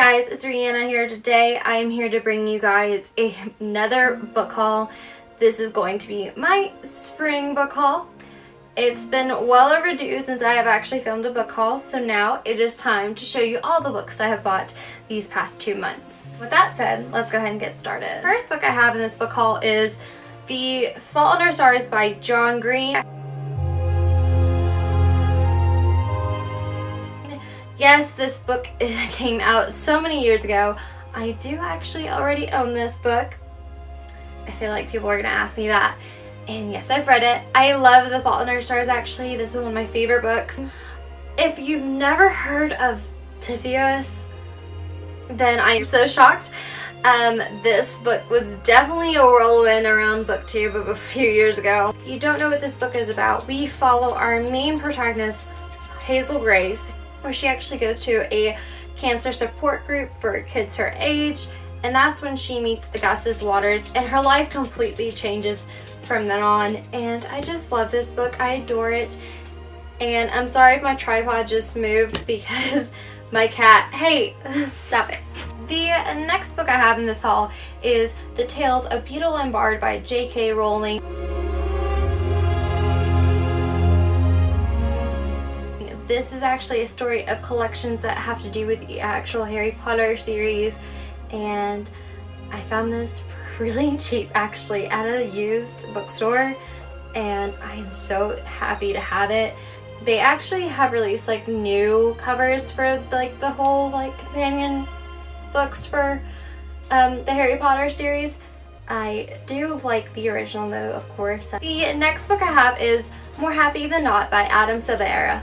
guys, it's Rihanna here. Today I am here to bring you guys another book haul. This is going to be my spring book haul. It's been well overdue since I have actually filmed a book haul, so now it is time to show you all the books I have bought these past 2 months. With that said, let's go ahead and get started. First book I have in this book haul is The Fault in Our Stars by John Green. Yes, this book came out so many years ago. I do actually already own this book. I feel like people are going to ask me that. And yes, I've read it. I love The Fault in Our Stars actually. This is one of my favorite books. If you've never heard of Tifios, then I am so shocked. This book was definitely a whirlwind around booktube of a few years ago. If you don't know what this book is about, we follow our main protagonist, Hazel Grace, where she actually goes to a cancer support group for kids her age, and that's when she meets Augustus Waters, and her life completely changes from then on. And I just love this book. I adore it. And I'm sorry if my tripod just moved because my cat, hey, stop it. The next book I have in this haul is The Tales of Beedle and Bard by J.K. Rowling. This is actually a story of collections that have to do with the actual Harry Potter series, and I found this for really cheap actually at a used bookstore, and I am so happy to have it. They actually have released like new covers for like the whole like companion books for the Harry Potter series. I do like the original though, of course. The next book I have is More Happy Than Not by Adam Silvera.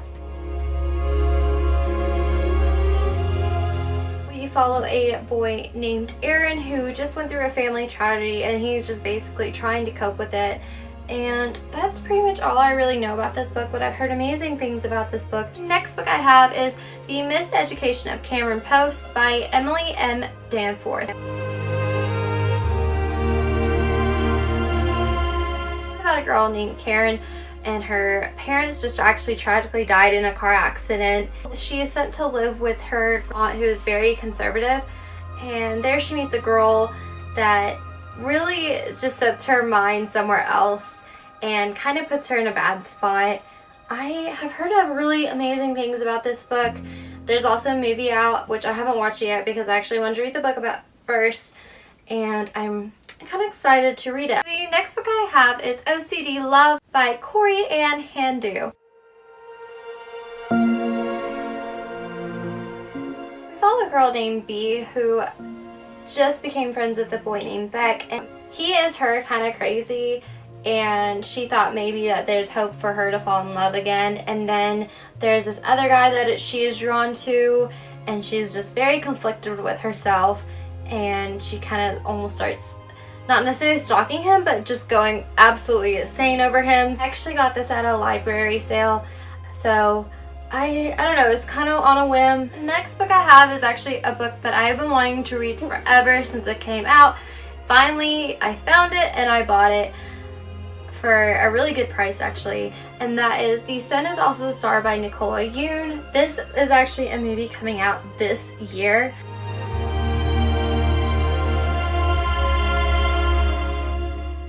Follow a boy named Aaron who just went through a family tragedy, and he's just basically trying to cope with it. And that's pretty much all I really know about this book, but I've heard amazing things about this book. Next book I have is The Miseducation of Cameron Post by Emily M. Danforth. It's about a girl named Karen, and her parents just actually tragically died in a car accident. She is sent to live with her aunt, who is very conservative, and there she meets a girl that really just sets her mind somewhere else and kind of puts her in a bad spot. I have heard of really amazing things about this book. There's also a movie out, which I haven't watched yet because I actually wanted to read the book about first, and I'm kind of excited to read it. The next book I have is OCD Love by Corey Ann Handu. We follow a girl named B who just became friends with a boy named Beck, and he is her kind of crazy, and she thought maybe that there's hope for her to fall in love again. And then there's this other guy that she is drawn to, and she's just very conflicted with herself, and she kind of almost starts not necessarily stalking him, but just going absolutely insane over him. I actually got this at a library sale, so I don't know, it's kind of on a whim. Next book I have is actually a book that I have been wanting to read forever since it came out. Finally, I found it and I bought it for a really good price actually, and that is The Sun Is Also the Star by Nicola Yoon. This is actually a movie coming out this year.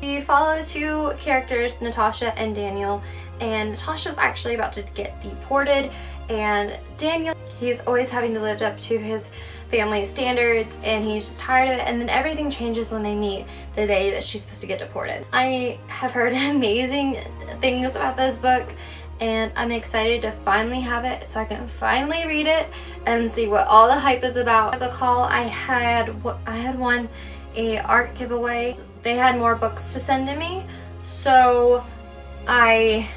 We follow two characters, Natasha and Daniel, and Natasha's actually about to get deported, and Daniel, he's always having to live up to his family standards, and he's just tired of it. And then everything changes when they meet the day that she's supposed to get deported. I have heard amazing things about this book, and I'm excited to finally have it so I can finally read it and see what all the hype is about. The call I had won a art giveaway. They had more books to send to me, so I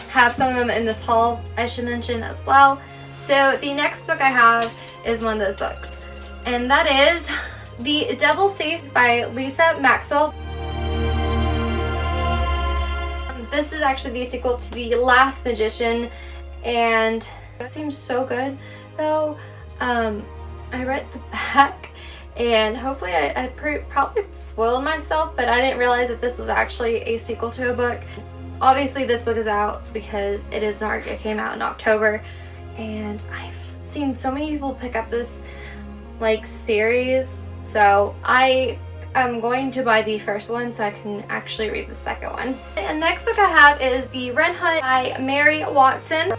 have some of them in this haul, I should mention as well. So the next book I have is one of those books, and that is The Devil's Thief by Lisa Maxwell. This is actually the sequel to The Last Magician, and it seems so good though. I read the back, and hopefully I probably spoiled myself, but I didn't realize that this was actually a sequel to a book. Obviously this book is out because it is an art. It came out in October, and I've seen so many people pick up this like series, so I'm going to buy the first one so I can actually read the second one. The next book I have is The Wren Hunt by Mary Watson.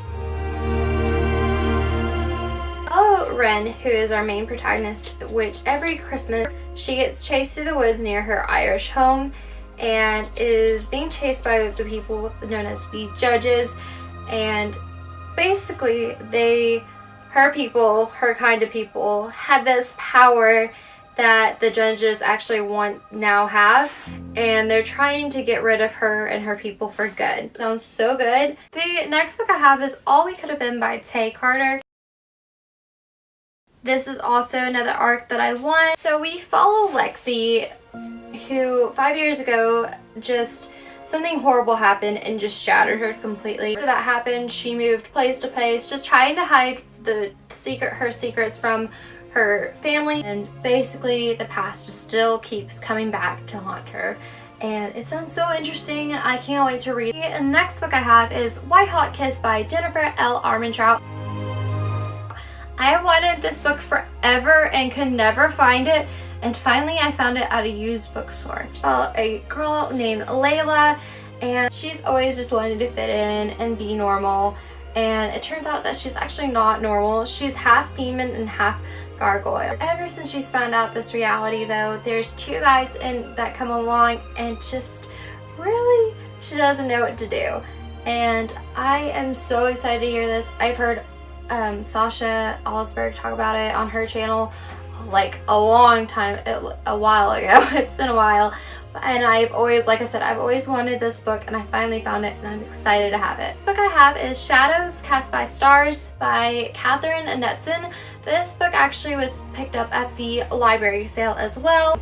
Wren, who is our main protagonist, which every Christmas she gets chased through the woods near her Irish home and is being chased by the people known as the judges, and basically her kind of people had this power that the judges actually now have, and they're trying to get rid of her and her people for good. Sounds so good. The next book I have is All We Could Have Been by Tay Carter. This is also another arc that I want. So we follow Lexi, who 5 years ago just something horrible happened and just shattered her completely. After that happened, she moved place to place, just trying to hide her secrets from her family, and basically the past just still keeps coming back to haunt her. And it sounds so interesting. I can't wait to read. The next book I have is White Hot Kiss by Jennifer L. Armentrout. I wanted this book forever and could never find it, and finally I found it at a used bookstore. It's about a girl named Layla, and she's always just wanted to fit in and be normal, and it turns out that she's actually not normal. She's half demon and half gargoyle. Ever since she's found out this reality though, there's two guys that come along and just really, she doesn't know what to do. And I am so excited to hear this. I've heard Sasha Alsberg talk about it on her channel like a long time, a while ago. It's been a while, and I've always, like I said, I've always wanted this book, and I finally found it, and I'm excited to have it. This book I have is Shadows Cast by Stars by Catherine Knudsen. This book actually was picked up at the library sale as well.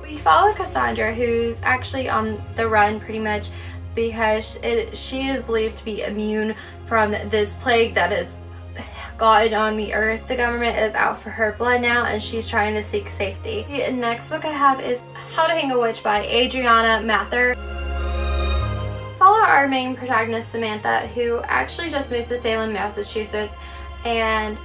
We follow Cassandra, who's actually on the run pretty much because she is believed to be immune from this plague that has gotten on the earth. The government is out for her blood now, and she's trying to seek safety. The next book I have is How to Hang a Witch by Adriana Mather. Follow our main protagonist Samantha, who actually just moved to Salem, Massachusetts, and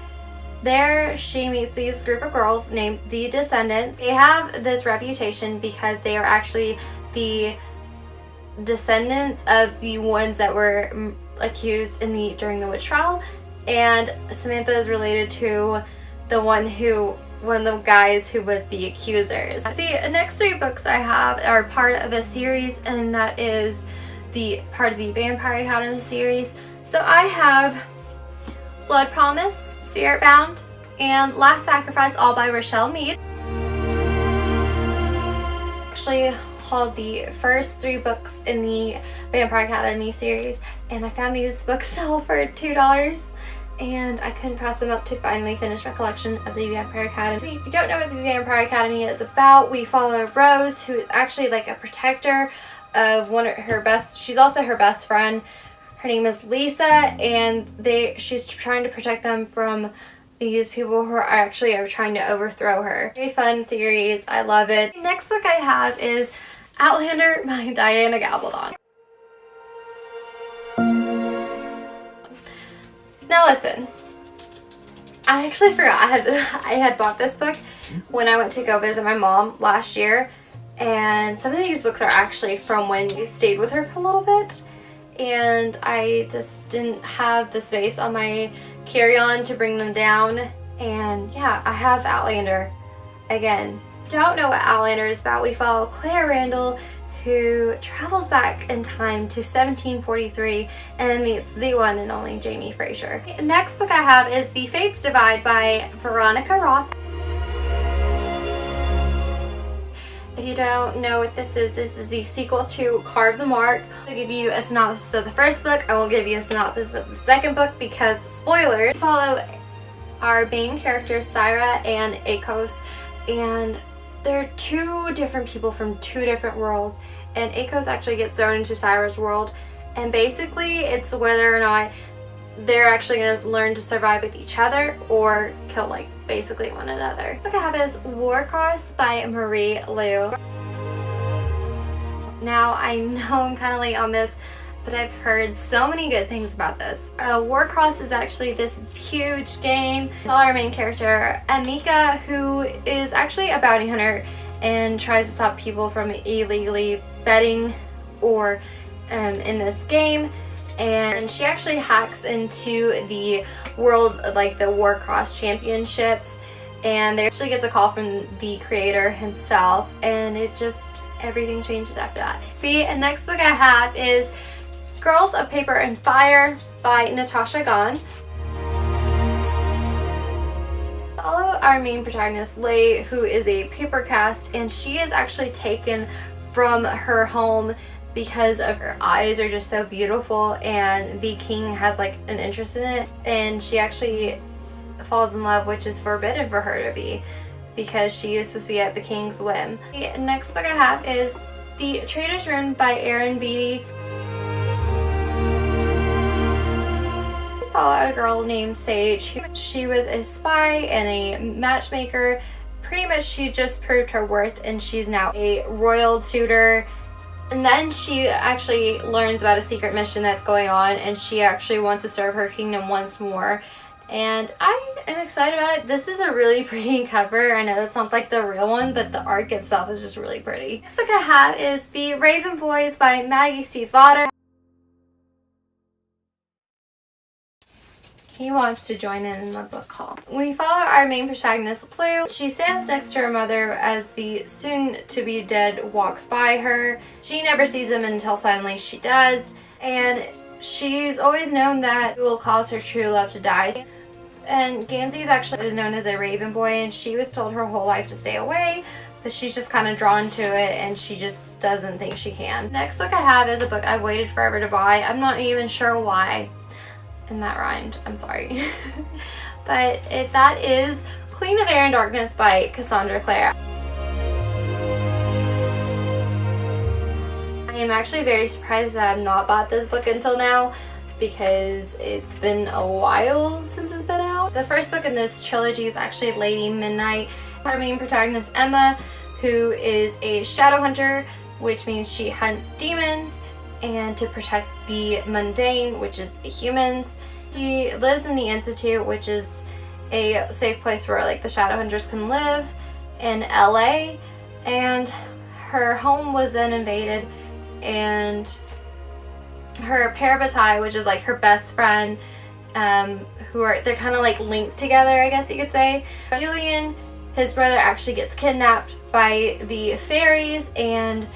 there she meets these group of girls named the Descendants. They have this reputation because they are actually the descendants of the ones that were accused during the witch trial, and Samantha is related to one of the guys who was the accusers. The next three books I have are part of a series, and that is the part of the Vampire Academy series. So I have Blood Promise, Spirit Bound, and Last Sacrifice, all by Rochelle Mead. Actually hauled the first three books in the Vampire Academy series, and I found these books all for $2, and I couldn't pass them up to finally finish my collection of the Vampire Academy. If you don't know what the Vampire Academy is about, we follow Rose, who is actually like a protector of she's also her best friend. Her name is Lisa, and she's trying to protect them from these people who are trying to overthrow her. Very fun series. I love it. The next book I have is Outlander by Diana Gabaldon. Now listen, I actually forgot I had bought this book when I went to go visit my mom last year, and some of these books are actually from when we stayed with her for a little bit, and I just didn't have the space on my carry-on to bring them down. And yeah, I have Outlander again. Don't know what Outlander is about. We follow Claire Randall, who travels back in time to 1743 and meets the one and only Jamie Fraser. The next book I have is The Fates Divide by Veronica Roth. If you don't know what this is the sequel to Carve the Mark. I'll give you a synopsis of the first book. I will give you a synopsis of the second book because, spoilers, we follow our main characters, Syra and Akos, and they're two different people from two different worlds, and Akos actually gets thrown into Syra's world, and basically it's whether or not they're actually going to learn to survive with each other or kill basically one another. The book I have is Warcross by Marie Lu. Now I know I'm kind of late on this, but I've heard so many good things about this. Warcross is actually this huge game. Our main character, Amika, who is actually a bounty hunter and tries to stop people from illegally betting or in this game. And she actually hacks into the world, like the Warcross championships, and there actually gets a call from the creator himself, and it just, everything changes after that. The next book I have is Girls of Paper and Fire by Natasha Gon. Follow our main protagonist, Lei, who is a paper cast, and she is actually taken from her home because of her eyes are just so beautiful, and the king has like an interest in it, and she actually falls in love, which is forbidden for her to be because she is supposed to be at the king's whim. The next book I have is The Traitor's Rune by Erin Beatty. Follow a girl named Sage. She was a spy and a matchmaker. Pretty much she just proved her worth, and she's now a royal tutor. And then she actually learns about a secret mission that's going on, and she actually wants to serve her kingdom once more. And I am excited about it. This is a really pretty cover. I know it's not like the real one, but the arc itself is just really pretty. Next book I have is The Raven Boys by Maggie Stiefvater. He wants to join in the book haul. We follow our main protagonist, Blue. She stands next to her mother as the soon-to-be dead walks by her. She never sees him until suddenly she does, and she's always known that it will cause her true love to die. And Gansey is known as a Raven Boy, and she was told her whole life to stay away, but she's just kind of drawn to it, and she just doesn't think she can. Next book I have is a book I've waited forever to buy. I'm not even sure why. And that rhymed. I'm sorry. But that is Queen of Air and Darkness by Cassandra Clare. I am actually very surprised that I've not bought this book until now, because it's been a while since it's been out. The first book in this trilogy is actually Lady Midnight. Our main protagonist, Emma, who is a shadow hunter, which means she hunts demons and to protect the mundane, which is the humans. She lives in the Institute, which is a safe place where like the shadow hunters can live in LA, and her home was then invaded, and her parabatai, which is like her best friend, they're kind of like linked together, I guess you could say. Julian, his brother, actually gets kidnapped by the fairies, and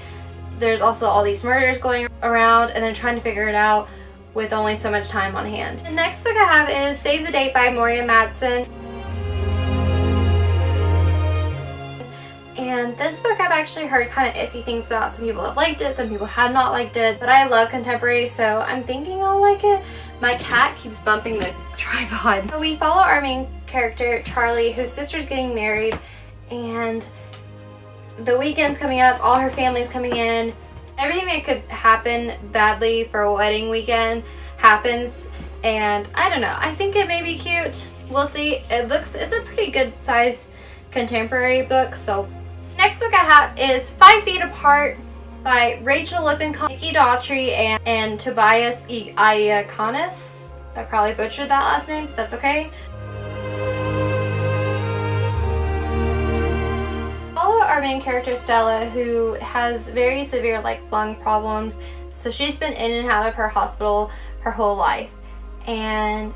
there's also all these murders going around, and they're trying to figure it out with only so much time on hand. The next book I have is Save the Date by Moria Madsen. And this book I've actually heard kind of iffy things about. Some people have liked it, some people have not liked it, but I love contemporary, so I'm thinking I'll like it. My cat keeps bumping the tripod. So we follow our main character, Charlie, whose sister's getting married, and the weekend's coming up, all her family's coming in. Everything that could happen badly for a wedding weekend happens, and I don't know, I think it may be cute. We'll see. It's a pretty good size contemporary book. So next book I have is 5 Feet Apart by Rachel Lippincott, Nikki Daughtry, and Tobias Iaconis. I probably butchered that last name, but that's okay. Follow our main character, Stella, who has very severe lung problems. So she's been in and out of her hospital her whole life, and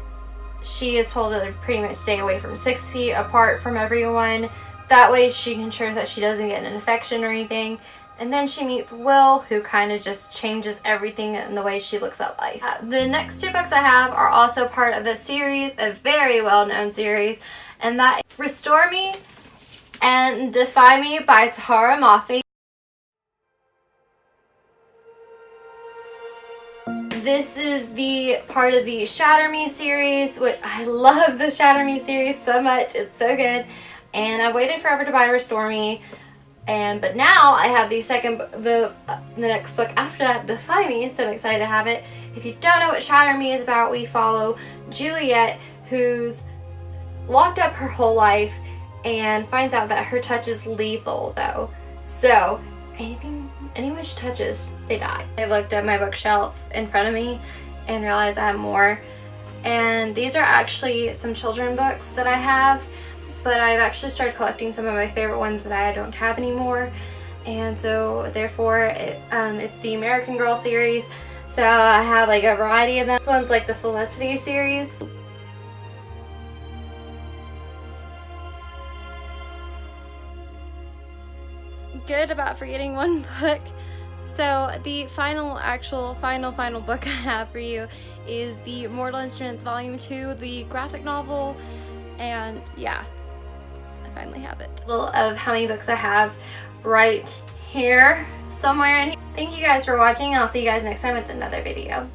she is told to pretty much stay away from 6 feet apart from everyone. That way she can ensure that she doesn't get an infection or anything. And then she meets Will, who kind of just changes everything in the way she looks at life. The next 2 books I have are also part of this series, a very well-known series, and that is Restore Me and Defy Me by Tahara Mafi. This is the part of the Shatter Me series, which I love the Shatter Me series so much. It's so good. And I waited forever to buy Restore Me. But now I have the next book after that, Defy Me, so I'm excited to have it. If you don't know what Shatter Me is about, we follow Juliet, who's locked up her whole life and finds out that her touch is lethal though. So anything anyone she touches, they die. I looked at my bookshelf in front of me and realized I have more. And these are actually some children books that I have, but I've actually started collecting some of my favorite ones that I don't have anymore. And so therefore it's the American Girl series. So I have like a variety of them. This one's like the Felicity series. Good about forgetting one book. So the final book I have for you is the Mortal Instruments Volume 2, the graphic novel, and yeah, I finally have it. A little of how many books I have right here, somewhere in here. Thank you guys for watching, and I'll see you guys next time with another video.